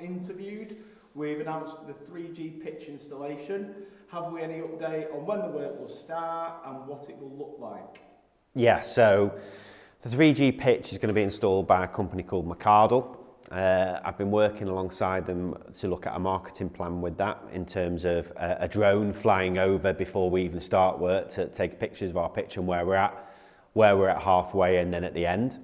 interviewed. We've announced the 3G pitch installation. Have we any update on when the work will start and what it will look like? Yeah, so the 3G pitch is going to be installed by a company called McArdle. I've been working alongside them to look at a marketing plan with that in terms of a drone flying over before we even start work to take pictures of our pitch and where we're at halfway and then at the end.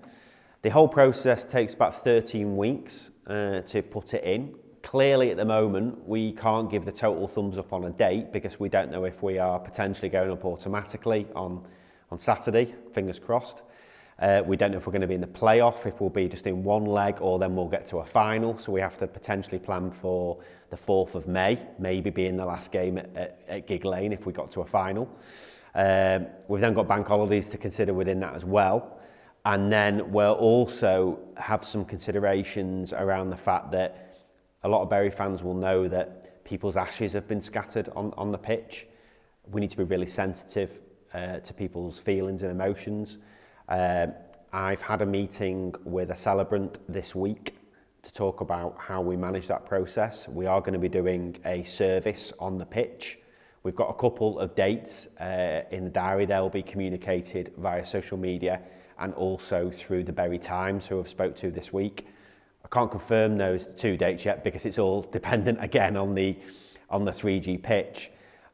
The whole process takes about 13 weeks to put it in. Clearly at the moment we can't give the total thumbs up on a date because we don't know if we are potentially going up automatically on Saturday, fingers crossed. We don't know if we're going to be in the playoff, if we'll be just in one leg or then we'll get to a final. So we have to potentially plan for the 4th of May, maybe being the last game at Gig Lane if we got to a final. We've then got bank holidays to consider within that as well. And then we'll also have some considerations around the fact that a lot of Bury fans will know that people's ashes have been scattered on the pitch. We need to be really sensitive to people's feelings and emotions. I've had a meeting with a celebrant this week to talk about how we manage that process. We are going to be doing a service on the pitch. We've got a couple of dates in the diary. They'll be communicated via social media and also through the Bury Times, who I've spoke to this week. I can't confirm those 2 dates yet because it's all dependent again on the 3G pitch.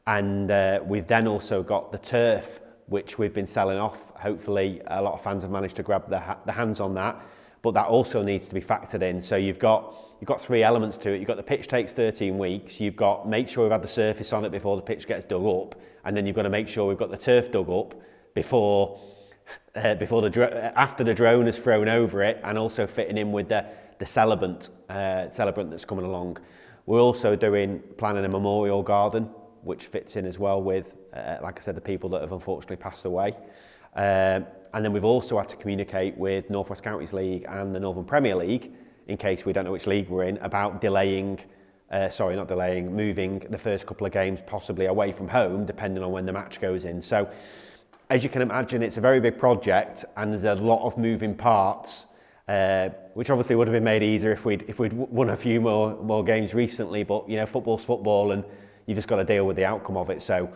And we've then also got the turf, which we've been selling off. Hopefully a lot of fans have managed to grab their hands on that, but that also needs to be factored in. So you've got 3 elements to it. You've got the pitch takes 13 weeks. You've got make sure we've had the surface on it before the pitch gets dug up, and then you've got to make sure we've got the turf dug up after the drone is thrown over it, and also fitting in with the celebrant that's coming along. We're also planning a memorial garden, which fits in as well with, like I said, the people that have unfortunately passed away. And then we've also had to communicate with North West Counties League and the Northern Premier League, in case we don't know which league we're in, about moving the first couple of games possibly away from home, depending on when the match goes in. So, as you can imagine, it's a very big project and there's a lot of moving parts, which obviously would have been made easier if we'd won a few more games recently, but you know, football's football and you've just got to deal with the outcome of it. So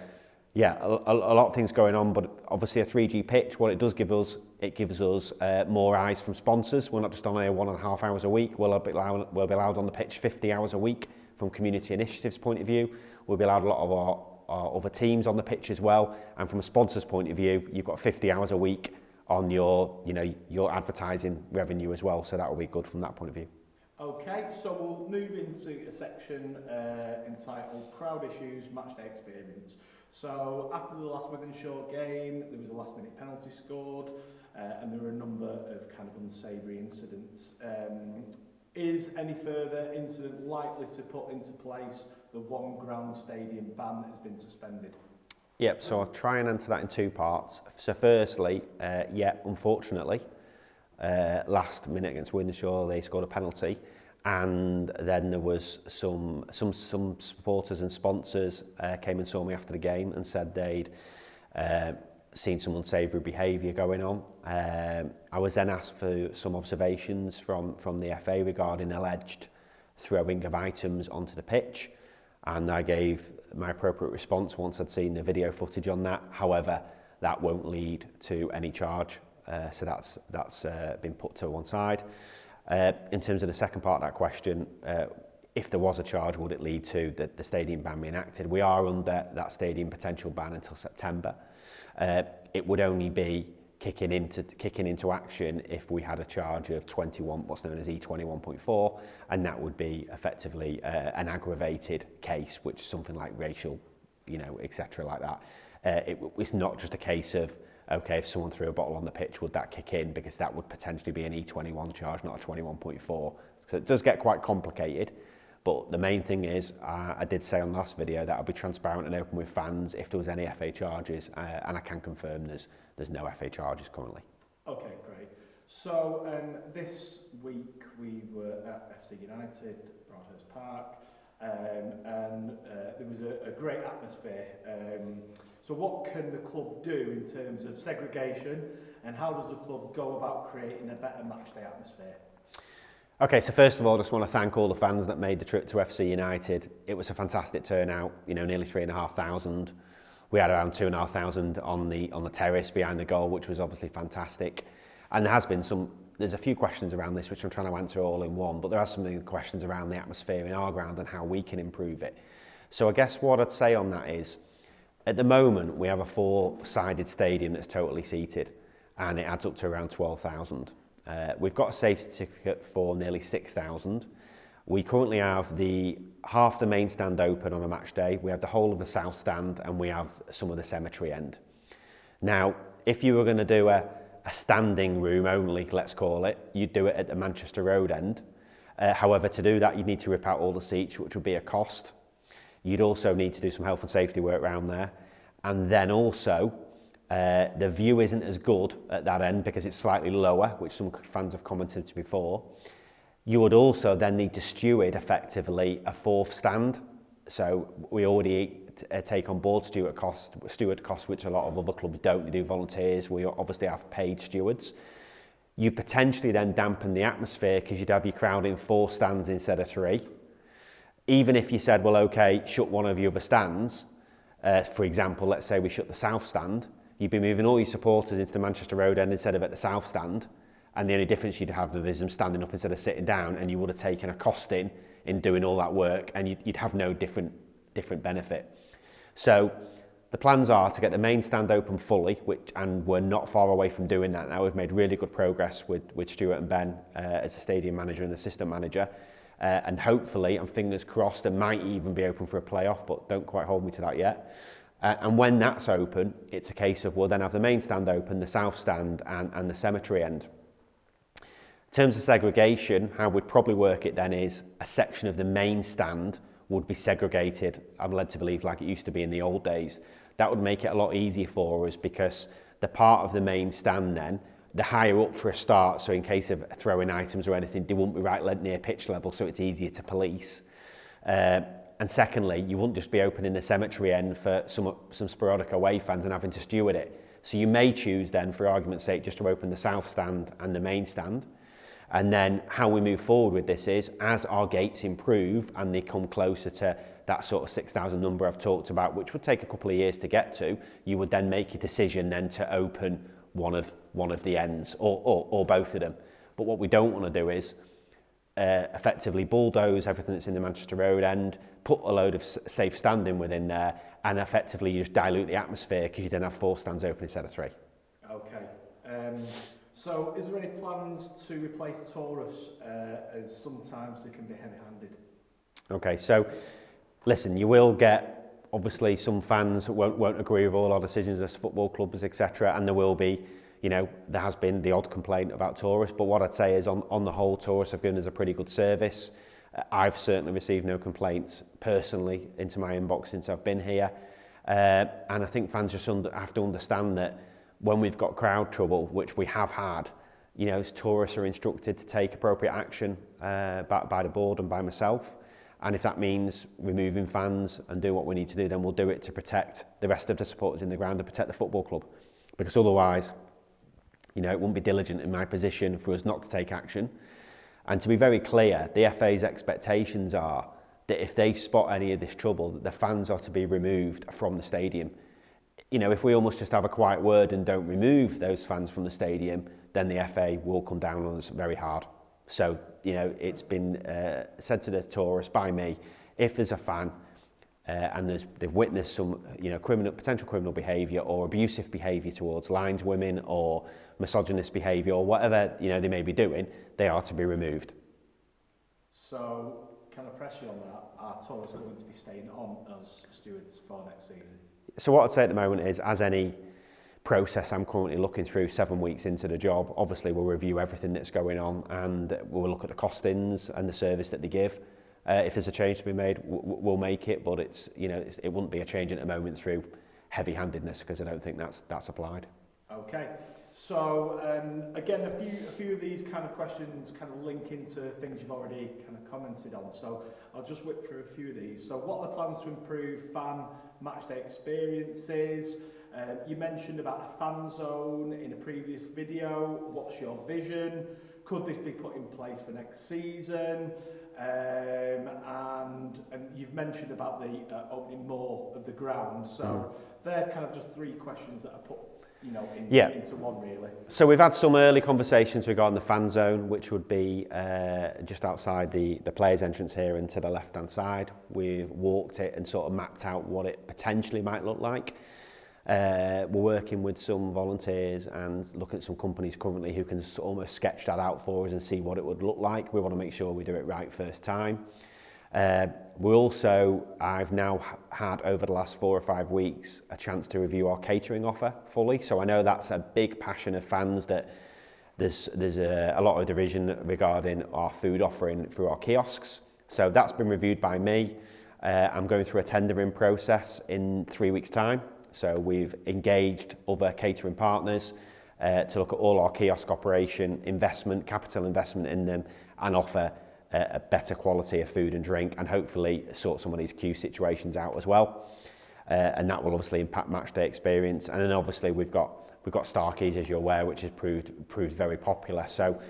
yeah, a lot of things going on, but obviously a 3G pitch, what it does give us, it gives us more eyes from sponsors. We're not just on here 1.5 hours a week. We'll be allowed on the pitch 50 hours a week from community initiatives point of view. We'll be allowed a lot of our other teams on the pitch as well. And from a sponsor's point of view, you've got 50 hours a week on your advertising revenue as well. So that will be good from that point of view. Okay, so we'll move into a section entitled Crowd Issues, Matchday Experience. So after the last Wythenshawe game, there was a last minute penalty scored and there were a number of kind of unsavoury incidents. Is any further incident likely to put into place the one ground stadium ban that has been suspended? Yep, so I'll try and answer that in 2 parts. So firstly, unfortunately, last minute against Wythenshawe, they scored a penalty, and then there was some supporters and sponsors came and saw me after the game and said they'd seen some unsavoury behaviour going on. I was then asked for some observations from the FA regarding alleged throwing of items onto the pitch, and I gave my appropriate response once I'd seen the video footage on that. However, that won't lead to any charge, so that's been put to one side. In terms of the second part of that question, if there was a charge, would it lead to the stadium ban being enacted? We are under that stadium potential ban until September. It would only be kicking into action if we had a charge of 21, what's known as E21.4, and that would be effectively an aggravated case, which is something like racial, etc. like that. It's not just a case of, okay, if someone threw a bottle on the pitch, would that kick in? Because that would potentially be an E21 charge, not a 21.4. So it does get quite complicated. But the main thing is, I did say on the last video that I'll be transparent and open with fans if there was any FA charges, and I can confirm there's no FA charges currently. Okay, great. So this week we were at FC United, Broadhurst Park, and there was a great atmosphere. So what can the club do in terms of segregation, and how does the club go about creating a better matchday atmosphere? Okay, so first of all, I just want to thank all the fans that made the trip to FC United. It was a fantastic turnout, you know, nearly 3,500. We had around 2,500 on the terrace behind the goal, which was obviously fantastic. And there's a few questions around this, which I'm trying to answer all in one, but there are some questions around the atmosphere in our ground and how we can improve it. So I guess what I'd say on that is, at the moment, we have a 4-sided stadium that's totally seated, and it adds up to around 12,000. We've got a safe certificate for nearly 6,000. We currently have half the main stand open on a match day. We have the whole of the south stand, and we have some of the cemetery end. Now, if you were going to do a standing room only, let's call it, you'd do it at the Manchester Road end. However, to do that, you'd need to rip out all the seats, which would be a cost. You'd also need to do some health and safety work around there. And then also, the view isn't as good at that end because it's slightly lower, which some fans have commented to before. You would also then need to steward effectively a 4th stand. So we already take on board steward costs, which a lot of other clubs don't. They do volunteers. We obviously have paid stewards. You potentially then dampen the atmosphere because you'd have your crowd in 4 stands instead of 3. Even if you said, well, okay, shut one of the other stands, for example, let's say we shut the south stand, you'd be moving all your supporters into the Manchester Road end instead of at the south stand, and the only difference you'd have is them standing up instead of sitting down, and you would have taken a cost in doing all that work, and you'd have no different benefit. So the plans are to get the main stand open fully, and we're not far away from doing that now. We've made really good progress with Stuart and Ben as a stadium manager and assistant manager. And hopefully, and fingers crossed, it might even be open for a playoff, but don't quite hold me to that yet. And when that's open, it's a case of we'll then have the main stand open, the south stand, and the cemetery end. In terms of segregation, how we'd probably work it then is a section of the main stand would be segregated, I'm led to believe, like it used to be in the old days. That would make it a lot easier for us because the part of the main stand then, the higher up for a start, so in case of throwing items or anything, they wouldn't be right near pitch level, so it's easier to police. And secondly, you wouldn't just be opening the cemetery end for some sporadic away fans and having to steward it. So you may choose then, for argument's sake, just to open the south stand and the main stand. And then how we move forward with this is, as our gates improve and they come closer to that sort of 6,000 number I've talked about, which would take a couple of years to get to, you would then make a decision then to open one of the ends or both of them. But what we don't want to do is effectively bulldoze everything that's in the Manchester Road end, put a load of safe standing within there, and effectively you just dilute the atmosphere because you then have 4 stands open instead of 3. Okay. So is there any plans to replace Taurus, as sometimes they can be heavy-handed? Okay, so listen, you will get, obviously, some fans won't agree with all our decisions as football clubs, etc. And there will be, there has been the odd complaint about Taurus. But what I'd say is, on the whole, Taurus have given us a pretty good service. I've certainly received no complaints personally into my inbox since I've been here. And I think fans just have to understand that when we've got crowd trouble, which we have had, Taurus are instructed to take appropriate action by the board and by myself. And if that means removing fans and do what we need to do, then we'll do it to protect the rest of the supporters in the ground and protect the football club. Because otherwise, it wouldn't be diligent in my position for us not to take action. And to be very clear, the FA's expectations are that if they spot any of this trouble, that the fans are to be removed from the stadium. If we almost just have a quiet word and don't remove those fans from the stadium, then the FA will come down on us very hard. So, it's been said to the Taurus by me, if there's a fan and they've witnessed some, potential criminal behaviour or abusive behaviour towards lineswomen or misogynist behaviour or whatever, they may be doing, they are to be removed. So, can I press you on that? Are Taurus going to be staying on as stewards for next season? So what I'd say at the moment is, as any process I'm currently looking through 7 weeks into the job, obviously we'll review everything that's going on and we'll look at the costings and the service that they give. If there's a change to be made, we'll make it, but it wouldn't be a change at the moment through heavy-handedness because I don't think that's applied. Okay. So again, a few of these kind of questions kind of link into things you've already kind of commented on. So I'll just whip through a few of these. So what are the plans to improve fan matchday experiences? You mentioned about a fan zone in a previous video. What's your vision? could this be put in place for next season? And you've mentioned about the opening more of the ground. So they're kind of just three questions that are put, into one really. So we've had some early conversations regarding the fan zone, which would be just outside the players' entrance here and to the left-hand side. We've walked it and sort of mapped out what it potentially might look like. We're working with some volunteers and looking at some companies currently who can almost sketch that out for us and see what it would look like. We want to make sure we do it right first time. I've now had over the last 4 or 5 weeks a chance to review our catering offer fully. So I know that's a big passion of fans, that there's a lot of division regarding our food offering through our kiosks. So that's been reviewed by me. I'm going through a tendering process in 3 weeks' time. So we've engaged other catering partners to look at all our kiosk operation, capital investment in them, and offer a better quality of food and drink, and hopefully sort some of these queue situations out as well. And that will obviously impact match day experience. And then obviously we've got Starkeys, as you're aware, which has proved very popular. So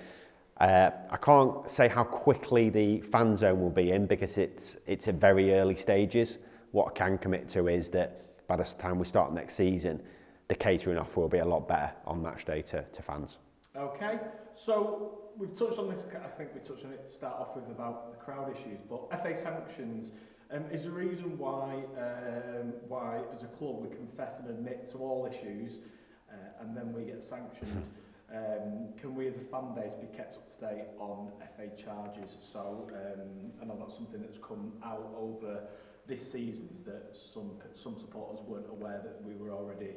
I can't say how quickly the fan zone will be in, because it's at very early stages. What I can commit to is that by the time we start next season, the catering offer will be a lot better on match day to fans. Okay, so we've touched on this, I think we touched on it to start off with about the crowd issues, but FA sanctions is the reason why as a club we confess and admit to all issues and then we get sanctioned. Can we as a fan base be kept up to date on FA charges? So I know that's something that's come out over this season, is that some supporters weren't aware that we were already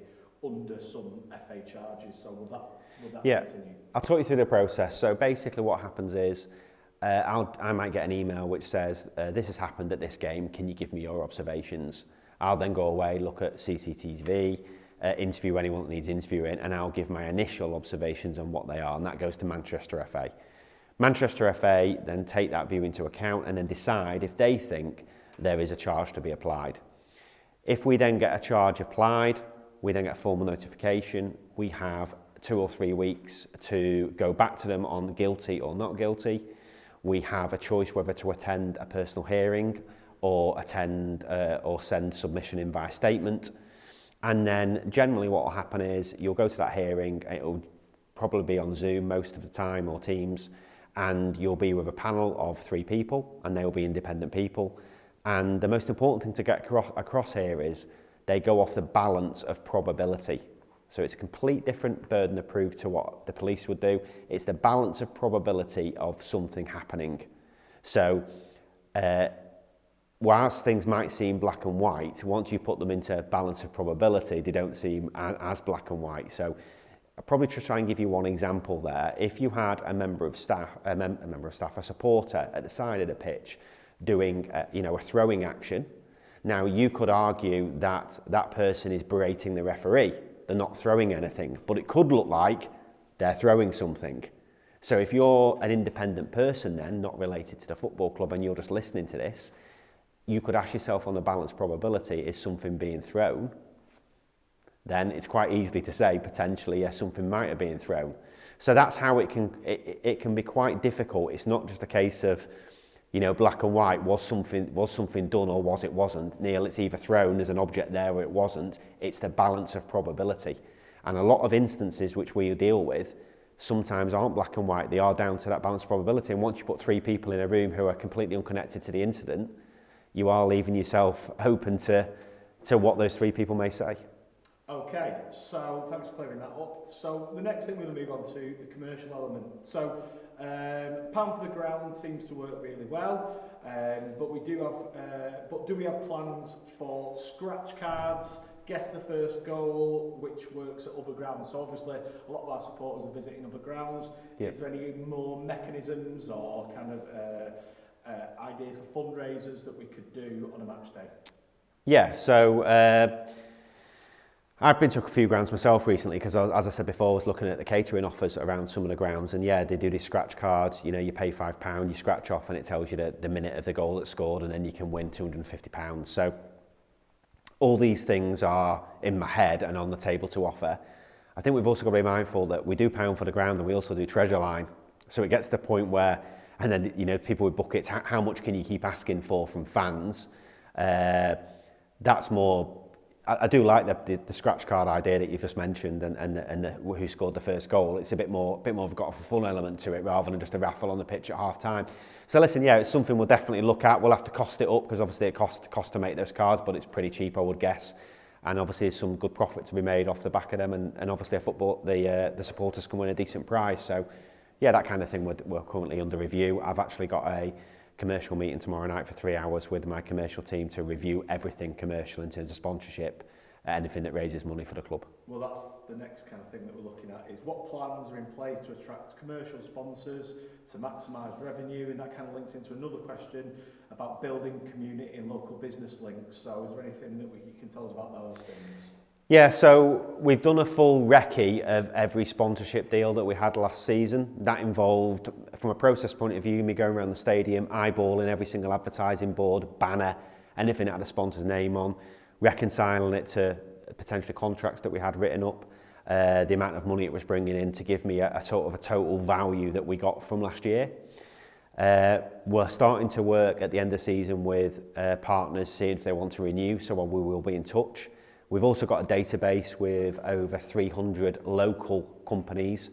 under some FA charges. So will that continue? I'll talk you through the process. So basically what happens is I might get an email which says, this has happened at this game, can you give me your observations? I'll then go away, look at CCTV, interview anyone that needs interviewing, and I'll give my initial observations on what they are, and that goes to Manchester FA. Manchester FA then take that view into account and then decide if they think there is a charge to be applied. If we then get a charge applied, we then get a formal notification. We have 2 or 3 weeks to go back to them on guilty or not guilty. We have a choice whether to attend a personal hearing or attend or send submission in via statement. And then generally what will happen is you'll go to that hearing. It will probably be on Zoom most of the time, or Teams, and you'll be with a panel of 3 people, and they will be independent people. And the most important thing to get across here is they go off the balance of probability. So it's a complete different burden of proof to what the police would do. It's the balance of probability of something happening. So whilst things might seem black and white, once you put them into balance of probability, they don't seem as black and white. So I'll probably just try and give you one example there. If you had a member of staff, a supporter at the side of the pitch doing a throwing action, now you could argue that that person is berating the referee. They're not throwing anything, but it could look like they're throwing something. So if you're an independent person then, not related to the football club, and you're just listening to this, you could ask yourself on the balance probability, is something being thrown? Then it's quite easy to say potentially, yes, something might have been thrown. So that's how it can be quite difficult. It's not just a case of, black and white, was something done or wasn't. Neil, it's either thrown, there's an object there, or it wasn't. It's the balance of probability. And a lot of instances which we deal with sometimes aren't black and white. They are down to that balance of probability. And once you put 3 people in a room who are completely unconnected to the incident, you are leaving yourself open to what those 3 people may say. Okay, so thanks for clearing that up. So the next thing we're going to move on to, the commercial element. So pound for the ground seems to work really well, but do we have plans for scratch cards, guess the first goal, which works at other grounds? So obviously a lot of our supporters are visiting other grounds. Yeah. Is there any more mechanisms or kind of ideas for fundraisers that we could do on a match day? Yeah, so I've been to a few grounds myself recently because, as I said before, I was looking at the catering offers around some of the grounds, and yeah, they do these scratch cards. You pay £5, you scratch off, and it tells you the minute of the goal that's scored, and then you can win £250. So all these things are in my head and on the table to offer. I think we've also got to be mindful that we do pound for the ground, and we also do treasure line. So it gets to the point where, and then, you know, people with buckets, how much can you keep asking for from fans? That's more, I do like the scratch card idea that you've just mentioned, and who scored the first goal. It's a bit more of a fun element to it rather than just a raffle on the pitch at half time. So listen, yeah, it's something we'll definitely look at. We'll have to cost it up because obviously it costs to make those cards, but it's pretty cheap, I would guess. And obviously there's some good profit to be made off the back of them, and obviously the supporters can win a decent prize. So yeah, that kind of thing we're currently under review. I've actually got a commercial meeting tomorrow night for 3 hours with my commercial team to review everything commercial in terms of sponsorship, anything that raises money for the club. Well, that's the next kind of thing that we're looking at, is what plans are in place to attract commercial sponsors to maximise revenue, and that kind of links into another question about building community and local business links. So is there anything that you can tell us about those things? Yeah, so we've done a full recce of every sponsorship deal that we had last season. That involved, from a process point of view, me going around the stadium, eyeballing every single advertising board, banner, anything that had a sponsor's name on, reconciling it to potentially contracts that we had written up, the amount of money it was bringing in to give me a sort of a total value that we got from last year. We're starting to work at the end of the season with partners, seeing if they want to renew, so we will be in touch. We've also got a database with over 300 local companies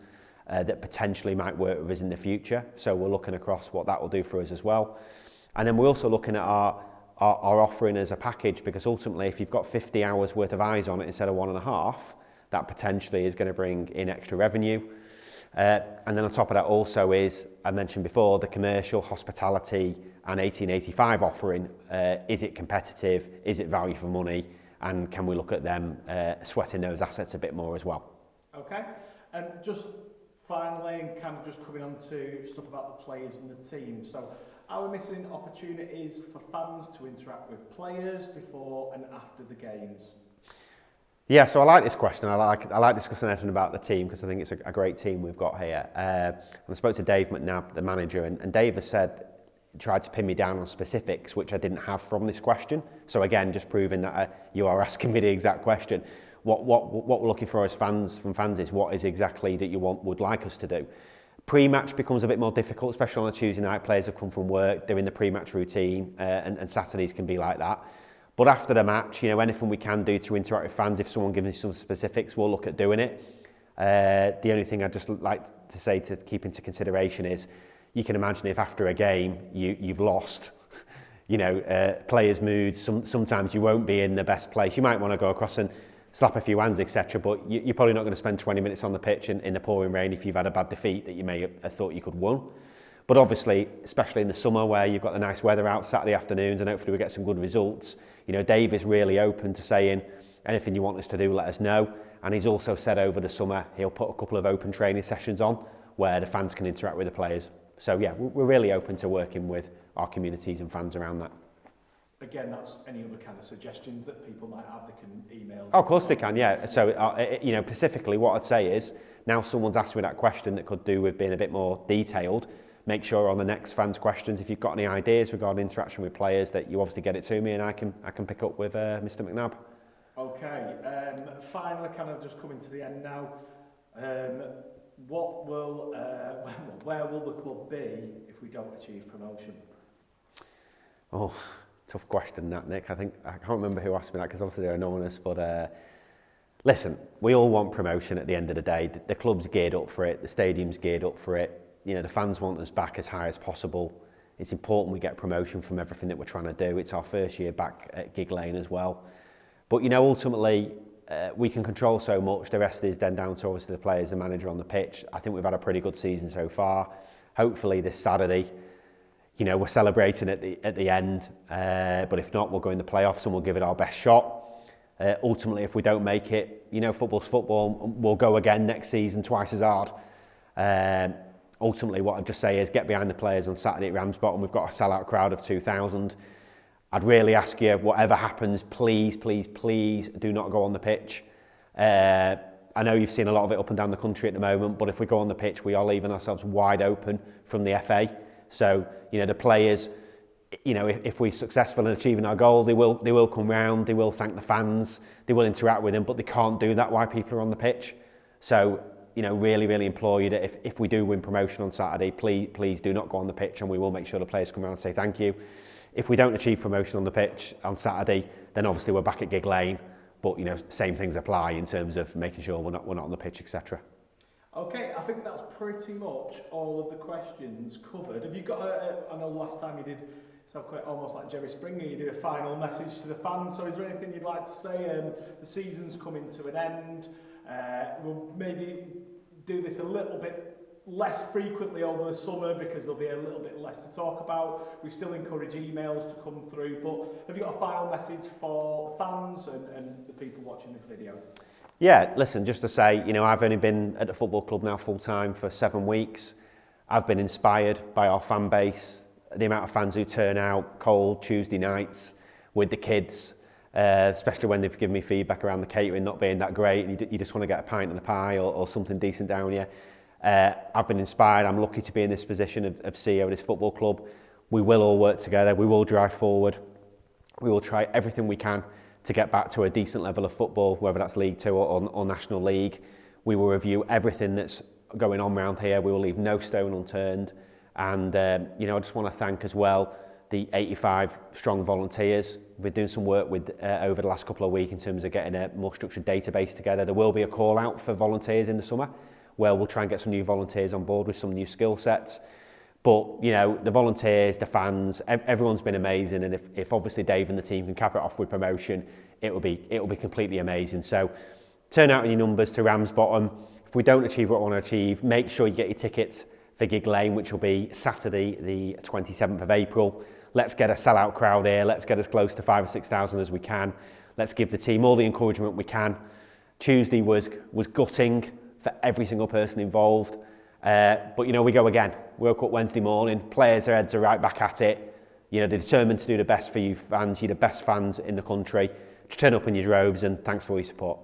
that potentially might work with us in the future. So we're looking across what that will do for us as well. And then we're also looking at our offering as a package, because ultimately if you've got 50 hours worth of eyes on it instead of 1.5, that potentially is going to bring in extra revenue. And then on top of that also is, I mentioned before, the commercial, hospitality and 1885 offering. Is it competitive? Is it value for money? And can we look at them sweating those assets a bit more as well? Okay, and just finally, and kind of just coming on to stuff about the players and the team. So are we missing opportunities for fans to interact with players before and after the games? Yeah, so I like this question. I like discussing anything about the team because I think it's a great team we've got here. And I spoke to Dave McNabb, the manager, and Dave has tried to pin me down on specifics, which I didn't have from this question. So again, just proving that you are asking me the exact question. What we're looking for as fans, from fans, is what is exactly that you would like us to do. Pre-match becomes a bit more difficult, especially on a Tuesday night. Players have come from work, they're in the pre-match routine, and Saturdays can be like that. But after the match, you know, anything we can do to interact with fans, if someone gives me some specifics, we'll look at doing it. The only thing I'd just like to say to keep into consideration is, you can imagine if after a game you've lost, you know, players' moods, sometimes you won't be in the best place. You might want to go across and slap a few hands, etc. But you're probably not going to spend 20 minutes on the pitch in the pouring rain if you've had a bad defeat that you may have thought you could win. But obviously, especially in the summer where you've got the nice weather out Saturday afternoons and hopefully we get some good results, you know, Dave is really open to saying anything you want us to do, let us know. And he's also said over the summer he'll put a couple of open training sessions on where the fans can interact with the players. So yeah, we're really open to working with our communities and fans around that. Again, that's any other kind of suggestions that people might have, they can email. Oh, of course they can, yeah. So, you know, specifically what I'd say is, now someone's asked me that question that could do with being a bit more detailed, make sure on the next fans' questions, if you've got any ideas regarding interaction with players, that you obviously get it to me and I can pick up with Mr. McNabb. Okay, finally, kind of just coming to the end now. Where will the club be if we don't achieve promotion? Oh, tough question that, Nick. I can't remember who asked me that because obviously they're anonymous, but listen, we all want promotion at the end of the day. The club's geared up for it, the stadium's geared up for it. You know, the fans want us back as high as possible. It's important we get promotion from everything that we're trying to do. It's our first year back at Gig Lane as well. But, you know, ultimately, we can control so much. The rest is then down to obviously the players, the manager on the pitch. I think we've had a pretty good season so far. Hopefully this Saturday, you know, we're celebrating at the end. But if not, we'll go in the playoffs and we'll give it our best shot. Ultimately, if we don't make it, you know, football's football. We'll go again next season twice as hard. Ultimately, what I'd just say is get behind the players on Saturday at Ramsbottom. We've got a sellout crowd of 2,000. I'd really ask you, whatever happens, please, please, please do not go on the pitch. I know you've seen a lot of it up and down the country at the moment, but if we go on the pitch, we are leaving ourselves wide open from the FA. So, you know, the players, you know, if we're successful in achieving our goal, they will come round, they will thank the fans, they will interact with them, but they can't do that while people are on the pitch. So, really, really implore you that if we do win promotion on Saturday, please do not go on the pitch, and we will make sure the players come around and say thank you. If we don't achieve promotion on the pitch on Saturday, then obviously we're back at Gig Lane, but same things apply in terms of making sure we're not on the pitch, etc. Okay, I think that's pretty much all of the questions covered. Have you got I know last time you did sound quite almost like Jerry Springer, you do a final message to the fans, so is there anything you'd like to say? The season's coming to an end. We'll maybe do this a little bit less frequently over the summer because there'll be a little bit less to talk about. We still encourage emails to come through, but have you got a final message for the fans and the people watching this video? Yeah, listen, just to say, I've only been at the football club now full time for 7 weeks. I've been inspired by our fan base, the amount of fans who turn out cold Tuesday nights with the kids, especially when they've given me feedback around the catering not being that great and you just want to get a pint and a pie or something decent down here. I've been inspired. I'm lucky to be in this position of CEO of this football club. We will all work together. We will drive forward. We will try everything we can to get back to a decent level of football, whether that's League Two or National League. We will review everything that's going on around here. We will leave no stone unturned. And, I just want to thank as well the 85 strong volunteers. We're doing some work with over the last couple of weeks in terms of getting a more structured database together. There will be a call out for volunteers in the summer where we'll try and get some new volunteers on board with some new skill sets. But, the volunteers, the fans, everyone's been amazing. And if obviously Dave and the team can cap it off with promotion, it will be completely amazing. So turn out in your numbers to Ramsbottom. If we don't achieve what we want to achieve, make sure you get your tickets for Gig Lane, which will be Saturday, the 27th of April. Let's get a sellout crowd here. Let's get as close to 5,000 or 6,000 as we can. Let's give the team all the encouragement we can. Tuesday was gutting for every single person involved. But, we go again. We woke up Wednesday morning, players' heads are right back at it. They're determined to do the best for you fans. You're the best fans in the country. Just turn up in your droves, and thanks for all your support.